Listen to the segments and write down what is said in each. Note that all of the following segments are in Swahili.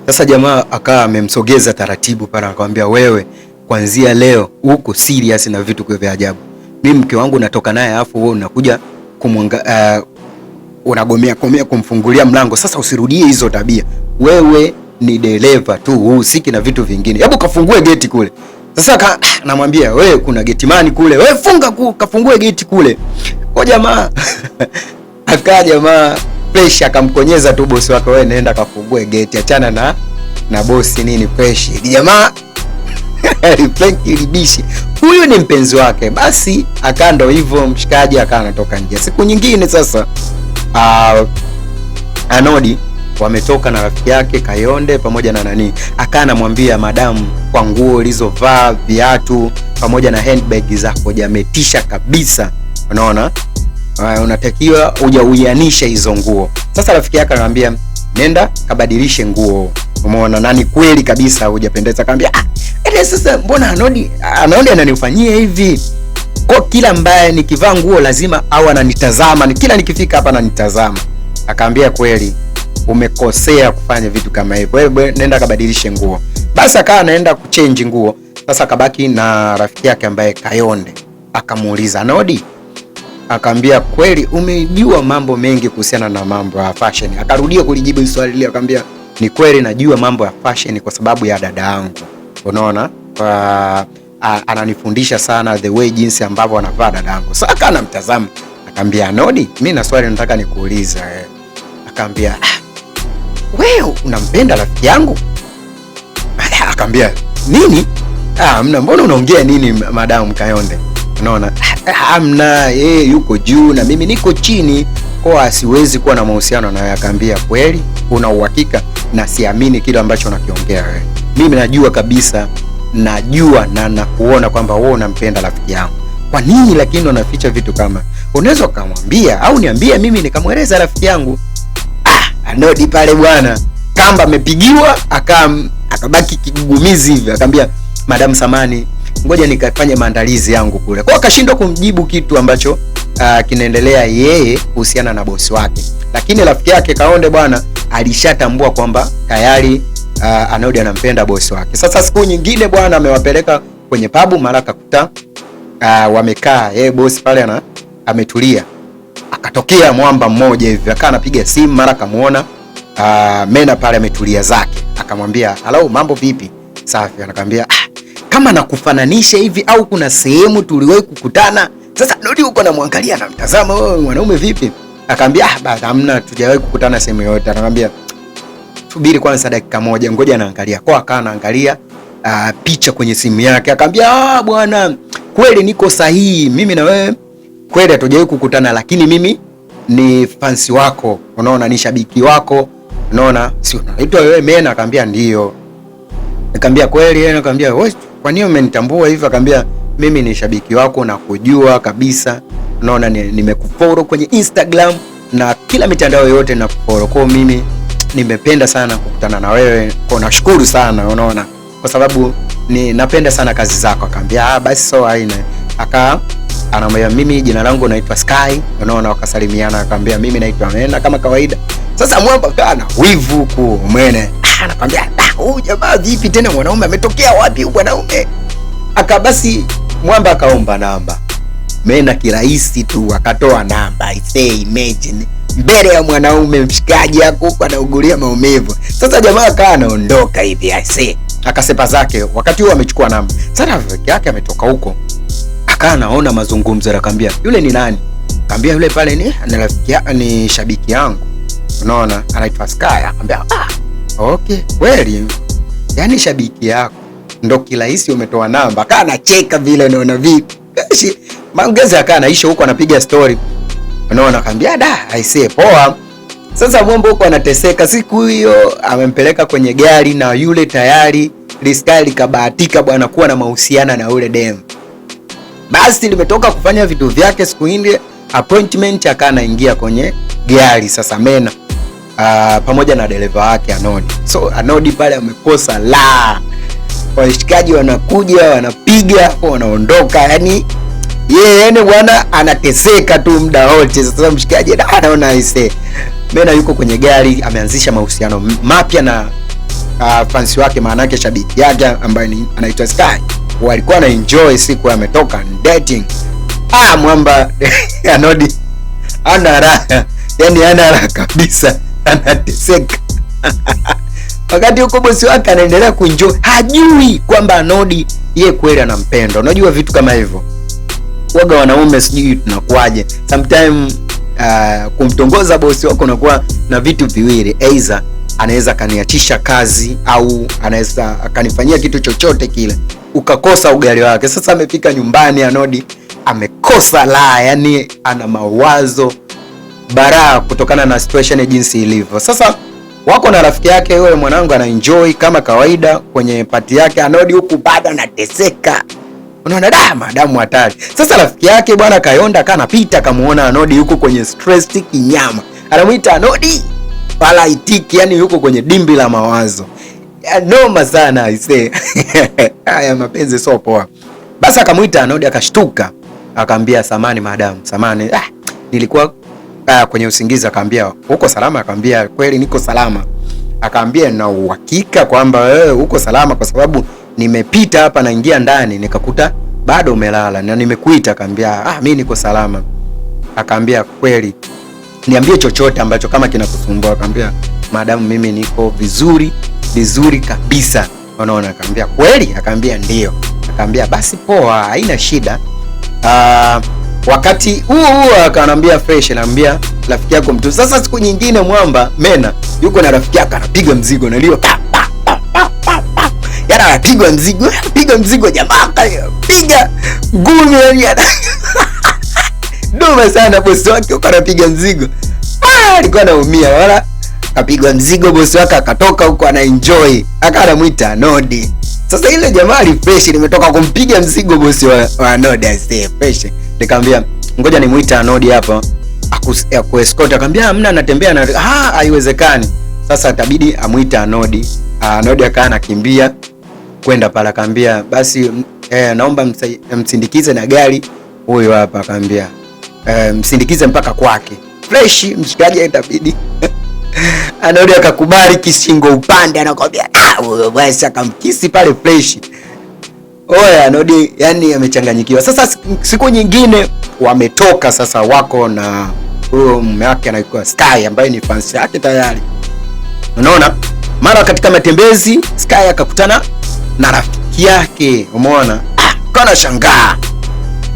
Sasa jamaa akawa amemsogeza taratibu pale, akamwambia wewe, kuanzia leo uko serious na vitu vya ajabu. Mimi mke wangu natoka naye, afu wewe unakuja unagomea kumfungulia mlango. Sasa usirudie hizo tabia. Wewe ni dereva tu, uhusiki na vitu vingine. Hebu kafungue geti kule. Sasa namwambia wewe, kuna geti mani kule. Wewe funga kafungue geti kule. Kwa jamaa jamaa pressure akamkonyeza tu bosi wake, wewe nenda kafungue geti, achana na bosi nini pressure. Jamaa reflect ilibishi. Huyu ni mpenzi wake. Basi akando hivyo mshikaji anatoka nje. Siku nyingine sasa Anodi wametoka na rafiki yake Kayonde pamoja na nani. Anamwambia madamu, kwa nguo ulizovaa, viatu pamoja na handbag zako jametisha kabisa. Unaona? Unatakiwa uyanisha hizo nguo. Sasa rafiki yake anamwambia nenda kabadilishe nguo. Umeona nani kweli kabisa hujapendeza. Akamwambia sasa mbona Anodi ananifanyia hivi? Kwa kila ambaye nikivaa nguo lazima au ananitazama, kila nikifika hapa ananitazama. Akamwambia kweli umekosea kufanya vitu kama hivyo. Wewe nenda kabadilishe nguo. Basi akawa anaenda kuchange nguo. Sasa akabaki na rafiki yake ambaye Kayonde. Akamuuliza Anodi, akamwambia kweli umejua mambo mengi kuhusiana na mambo ya fashion. Akarudia kulijibu swali lile, akamwambia ni kweli najua mambo ya fashion kwa sababu ya dada yangu. Unaona? Ananifundisha sana the way jinsi ambavyo anavaa dada yangu. Sasa kana mtazamo. Akamwambia Anodi, mimi na swali nataka nikuulize. Akamwambia wewe unampenda rafiki yangu? Akamwambia nini? Mbona unaongea nini madam Kayonde? Unaona? Hamna, yeye yuko juu na mimi niko chini, kwa siwezi kuwa na mahusiano naye. Akamwambia kweli una uhakika? Na siamini kile ambacho unakiongea wewe. Mimi najua kabisa, najua na nakuona kwamba wewe unampenda rafiki yangu. Kwa nini lakini unaficha vitu kama? Unaweza kumwambia au niambie mimi nikamweleza rafiki yangu. Anodi pale bwana, kamba amepigiwa, akabaki kigugumizi hivi. Akamwambia madam samani, ngoja nikafanye maandalizi yangu kule. Kwa akashindwa kumjibu kitu ambacho kinaendelea yeye kuhusiana na bosi wake. Lakini rafiki yake Kaonde bwana alishatambua kwamba tayari Anodi anampenda bosi wake. Sasa siku nyingine bwana amewapeleka kwenye pabu, mara akakuta wamekaa, yeye bosi pale ametulia. Akatokea mwamba mmoja hivi, akawa anapiga simu, mara kamuona Mena pale ametulia zake. Akamwambia, "Hello, mambo vipi?" Safi. Anakamwambia, "Kama nakufananisha hivi au kuna sehemu tuliwahi kukutana?" Sasa Anodi huko namwangalia na mtazama, "Wewe mwanaume vipi?" Akamwambia, "Basi hamna, tujawahi kukutana sehemu yoyote." Anakamwambia, "Subiri kwanza dakika moja, ngoja naangalia." Kwa akawa anaangalia picha kwenye simu yake. Akamwambia, "Bwana, kweli niko sahihi. Mimi na wewe kweli hatujawahi kukutana, lakini mimi ni fansi wako. Unaona, ni shabiki wako. Unaona, si unaitwa wewe Mena?" Akamwambia, "Ndio." Nikamwambia, "Kweli?" Yeye akamwambia, "Wewe kwa nini umenitambua hivi?" Akamwambia, "Mimi ni shabiki wako na kujua kabisa. Unaona, nimekufollow kwenye Instagram na kila mitandao yote nakufollow. Kwa mimi nimependa sana kukutana na wewe. Kwa nashukuru sana, unaona, kwa sababu napenda sana kazi zako." Akamwambia, "Basi so haina." Anamwambia, "Mimi jina langu naitwa Sky." Unaona, wakasalimiana. Akamwambia, "Mimi naitwa Mena kama kawaida." Sasa mwamba kana wivu huko mwene. Anakwambia, "Huyu jamaa vipi tena, mwanaume ametokea wapi huyu mwanaume?" Akabasi mwamba akaomba namba. Mena kirahisi tu akatoa namba. I say imagine, mbele ya mwanaume mshikaji hapo anaugulia maumivu. Sasa jamaa akawa anaondoka hivi, I say akasepa zake. Wakati huo amechukua namba. Sasa rafiki yake ametoka huko. Akawa anaona mazungumzo. Akamwambia, "Yule ni nani?" Akamwambia, "Yule pale ni rafiki, ni shabiki yangu. Unaona, anaitwa Sky." Akamwambia, "Okay, kweli? Yaani shabiki yako ndo kirahisi umetoa namba." Akawa anacheka vile, unaona vipi? Maongezi akawa anaisha huko, anapiga story. Unaona, akamwambia, I say poa." Sasa mwombo huko anateseka. Siku hiyo amempeleka kwenye gari na yule tayari Sky likabahatika bwana kuwa na mahusiano na yule dem. Basi limetoka kufanya vitu vyake siku ile appointment, akawa anaingia kwenye gari sasa Mena pamoja na dereva wake Anodi. So Anodi pale amekosa la. Washikaji wanakuja, wanapiga, wanaondoka. Yani yeye bwana anateseka tu muda wote. Sasa mshikaji anaona aise Mena yuko kwenye gari, ameanzisha mahusiano mapya na fansi wake, maana yake shabiki yake ambaye anaitwa Sky, walikuwa na enjoy siku ametoka dating. Mwamba Anodi ana raha, yani ana raha kabisa, anateseka wakati huko bosi wake anaendelea kuenjoy, hajui kwamba Anodi yeye kweli anampenda. Unajua vitu kama hivyo waga wanaume sijui tunakuaje sometime, kumtongoza bosi wako unakuwa na vitu viwili, aidha anaweza kaniachisha kazi au anaweza akanifanyia kitu chochote kile ukakosa ugali wake. Sasa amefika nyumbani Anodi amekosa la, yani ana mawazo baraa kutokana na situation jinsi ilivyo. Sasa wako na rafiki yake, yule mwanangu ana enjoy kama kawaida kwenye party yake, Anodi huku bado anateseka. Unaona madamu hatari. Sasa rafiki yake bwana Kayonda kanapita kamuona Anodi yuko kwenye stress kinyama. Anamuita Anodi pala itiki, yani yuko kwenye dimbi la mawazo. Noma sana aisee. Haya mapenzi sio poa. Basi akamuita Anodi akashtuka. Akamwambia samani madamu, samani. Nilikuwa kwenye usingizi. Akamwambia uko salama? Akamwambia kweli niko salama. Akamwambia na uhakika kwamba wewe uko salama kwa sababu nimepita hapa naingia ndani nikakuta bado umelala na nimekuita. Akamwambia mimi niko salama. Akamwambia kweli niambie chochote ambacho kama kinakusumbua. Akamwambia madamu mimi niko vizuri kabisa. Unaona? Akamwambia kweli? Akamwambia ndio. Akamwambia basi poa, haina shida. Wakati huo akanambia fresh, anambia rafiki yako mtu. Sasa siku nyingine mwamba Mena yuko na rafiki yake anapiga mzigo na leo yana anapiga mzigo jamaa piga ngumi yani doma sana. Bosi wake huko anapiga mzigo, alikuwa anaumia, wala kapigwa mzigo bosi wake akatoka huko ana enjoy, akamuita Anodi. Sasa ile jamaa refresh, nimetoka kumpiga mzigo bosi wa Anodi ase fresh. Nikamwambia ngoja nimuita Anodi hapa akuescort. Akamwambia hamna, anatembea na haiwezekani. Sasa itabidi amuita Anodi. Anodi akawa anakimbia kwenda pale. Akamwambia basi naomba msindikize na gari huyo hapa. Akamwambia msindikize mpaka kwake fresh. Mshikaji itabidi Anodi akakubali kishingo upande, anakwambia basi akamkisi pale fresh. Oya Anodi yani amechanganyikiwa. Sasa siku nyingine wametoka sasa, wako na huyo mume wake anaitwa Sky ambaye ni fans yake tayari. Unaona? Mara katika matembezi Sky akakutana na rafiki yake. Umeona? Kana shangaa.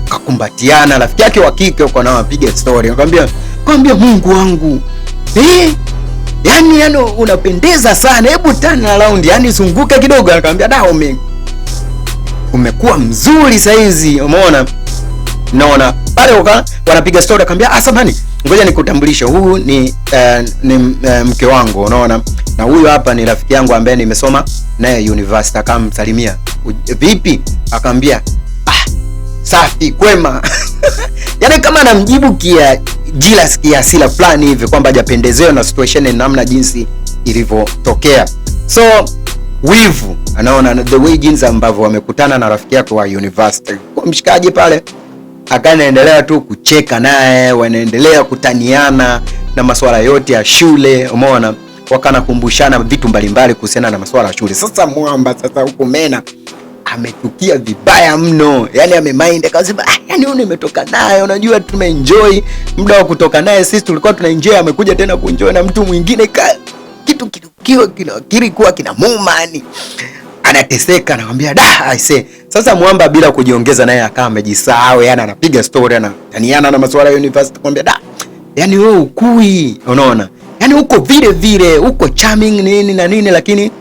Kakumbatiana rafiki yake wa kike huko na wapiga story. Akamwambia Mungu wangu. Yani unapendeza sana. Hebu turn around, yani zunguka kidogo. Akamwambia umekuwa mzuri saizi. Umeona? Naona pale wanapiga story. Akamwambia samahani, ngoja nikutambulishe, huyu ni mke wangu. Unaona? Na huyu hapa ni rafiki yangu ambaye nimesoma naye university. Akamsalimia, vipi? Akamwambia safi kwema. Yani kama anamjibu kiasila fulani hivi kwamba hajapendezewa na situation namna jinsi ilivyotokea. So wivu, anaona the way jinsi ambavyo wamekutana na rafiki yake wa university. Kwa mshikaji pale akaendelea tu kucheka naye, wanaendelea kutaniana na masuala yote ya shule. Umeona? Wakanakumbushana vitu mbalimbali kuhusiana na masuala ya shule. Sasa mwamba huko Mena ametukia vibaya mno, yani amemind akasema yani huyu nimetoka naye, unajua tumeenjoy muda wa kutoka naye, sisi tulikuwa tunaenjoy, amekuja tena kuenjoy na mtu mwingine, kitu kilikuwa kinamuuma, yani anateseka. Anamwambia I say. Sasa mwamba bila kujiongeza naye akawa amejisahau, yani anapiga story, anataniana na masuala ya university. Kumwambia yani wewe ukui, unaona? Yani uko vile uko charming nini na nini, lakini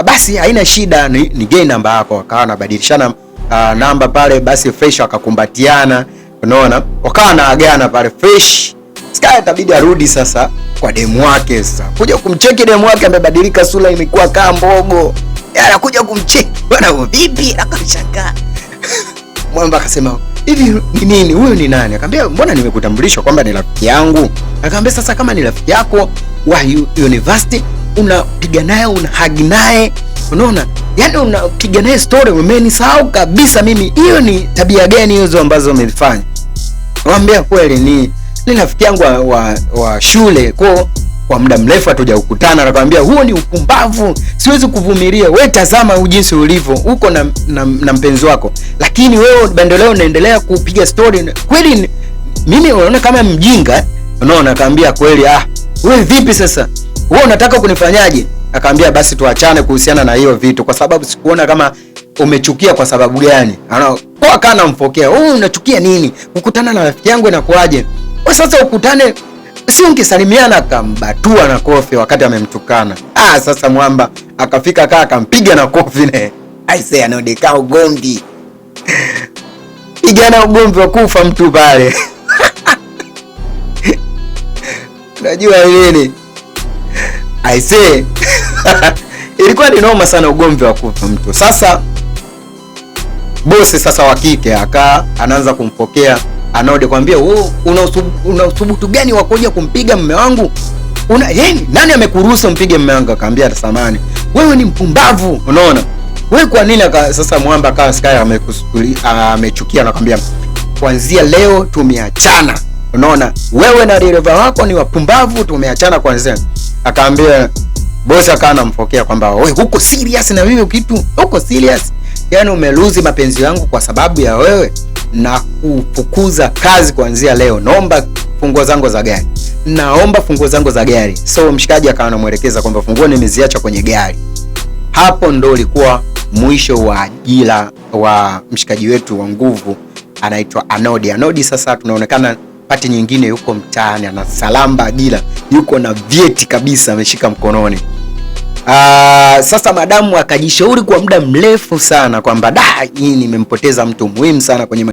basi haina shida, ni gay namba yako. Wakawa wanabadilishana namba pale, basi fresh wakakumbatiana. Unaona? Wakawa naagana pale fresh. Sky itabidi arudi sasa kwa demu wake. Sasa kuja kumcheki demu wake amebadilika, sura imekuwa kama mbogo. Anakuja kumcheki, bwana vipi? Akashangaa. Mwamba akasema hivi ni nini? Huyu ni nani? Akamwambia mbona nimekutambulishwa kwamba ni rafiki yangu. Akamwambia sasa kama ni rafiki yako wa university, unapiga naye, unahug naye, unaona? Yani unapiga naye story, umenisahau kabisa mimi. Hiyo ni tabia gani hizo ambazo umefanya? Akamwambia kweli ni rafiki yangu wa shule. Kwa kwa muda mrefu hatujakutana, anakuambia huo ni upumbavu, siwezi kuvumilia. Wewe tazama jinsi ulivyo, uko na mpenzi wako, lakini wewe Bendeleo unaendelea kupiga story. Kweli mimi unaona kama mjinga, unaona? Akaambia kweli, wewe vipi sasa? Wewe unataka kunifanyaje? Akaambia basi tuachane kuhusiana na hiyo vitu, kwa sababu sikuona kama umechukia kwa sababu gani. Kwa kana mfokea, unachukia nini? Kukutana na rafiki yangu inakuaje? Wewe sasa ukutane, si ungesalimiana? Akambatua na kofi wakati amemtukana. Sasa mwamba akafika akampiga na kofi naye. Aisee, anaonekana ugomvi. Pigana ugomvi wa kufa mtu pale. Unajua nini? Aisee. Ilikuwa ni noma sana, ugomvi wa kufa mtu. Sasa bosi sasa wa kike anaanza kumpokea Anode, kwambia una uthubutu gani wa kuja kumpiga mume wangu? Nani amekuruhusu mpige mume wangu? Akaambia samani, wewe ni mpumbavu, unaona? Wewe kwa nini? Sasa mwamba akawa Sky amechukia, nakwambia kuanzia leo tumeachana, unaona? Wewe na dereva wako ni wapumbavu, tumeachana kuanzia. Akaambia bosi anamfokea kwamba wewe huko serious na mimi kitu, huko serious? Yaani umeluzi mapenzi yangu kwa sababu ya wewe, na kufukuza kazi kuanzia leo. Naomba funguo zangu za gari. So mshikaji akawa anamuelekeza kwamba funguo nimeziacha kwenye gari. Hapo ndo ulikuwa mwisho wa ajira wa mshikaji wetu wa nguvu, anaitwa Anodi. Sasa tunaonekana pati nyingine, yuko mtaani anasalamba ajira, yuko na vyeti kabisa ameshika mkononi. Sasa madamu akajishauri kwa muda mrefu sana kwamba hii nimempoteza mtu muhimu sana kwenye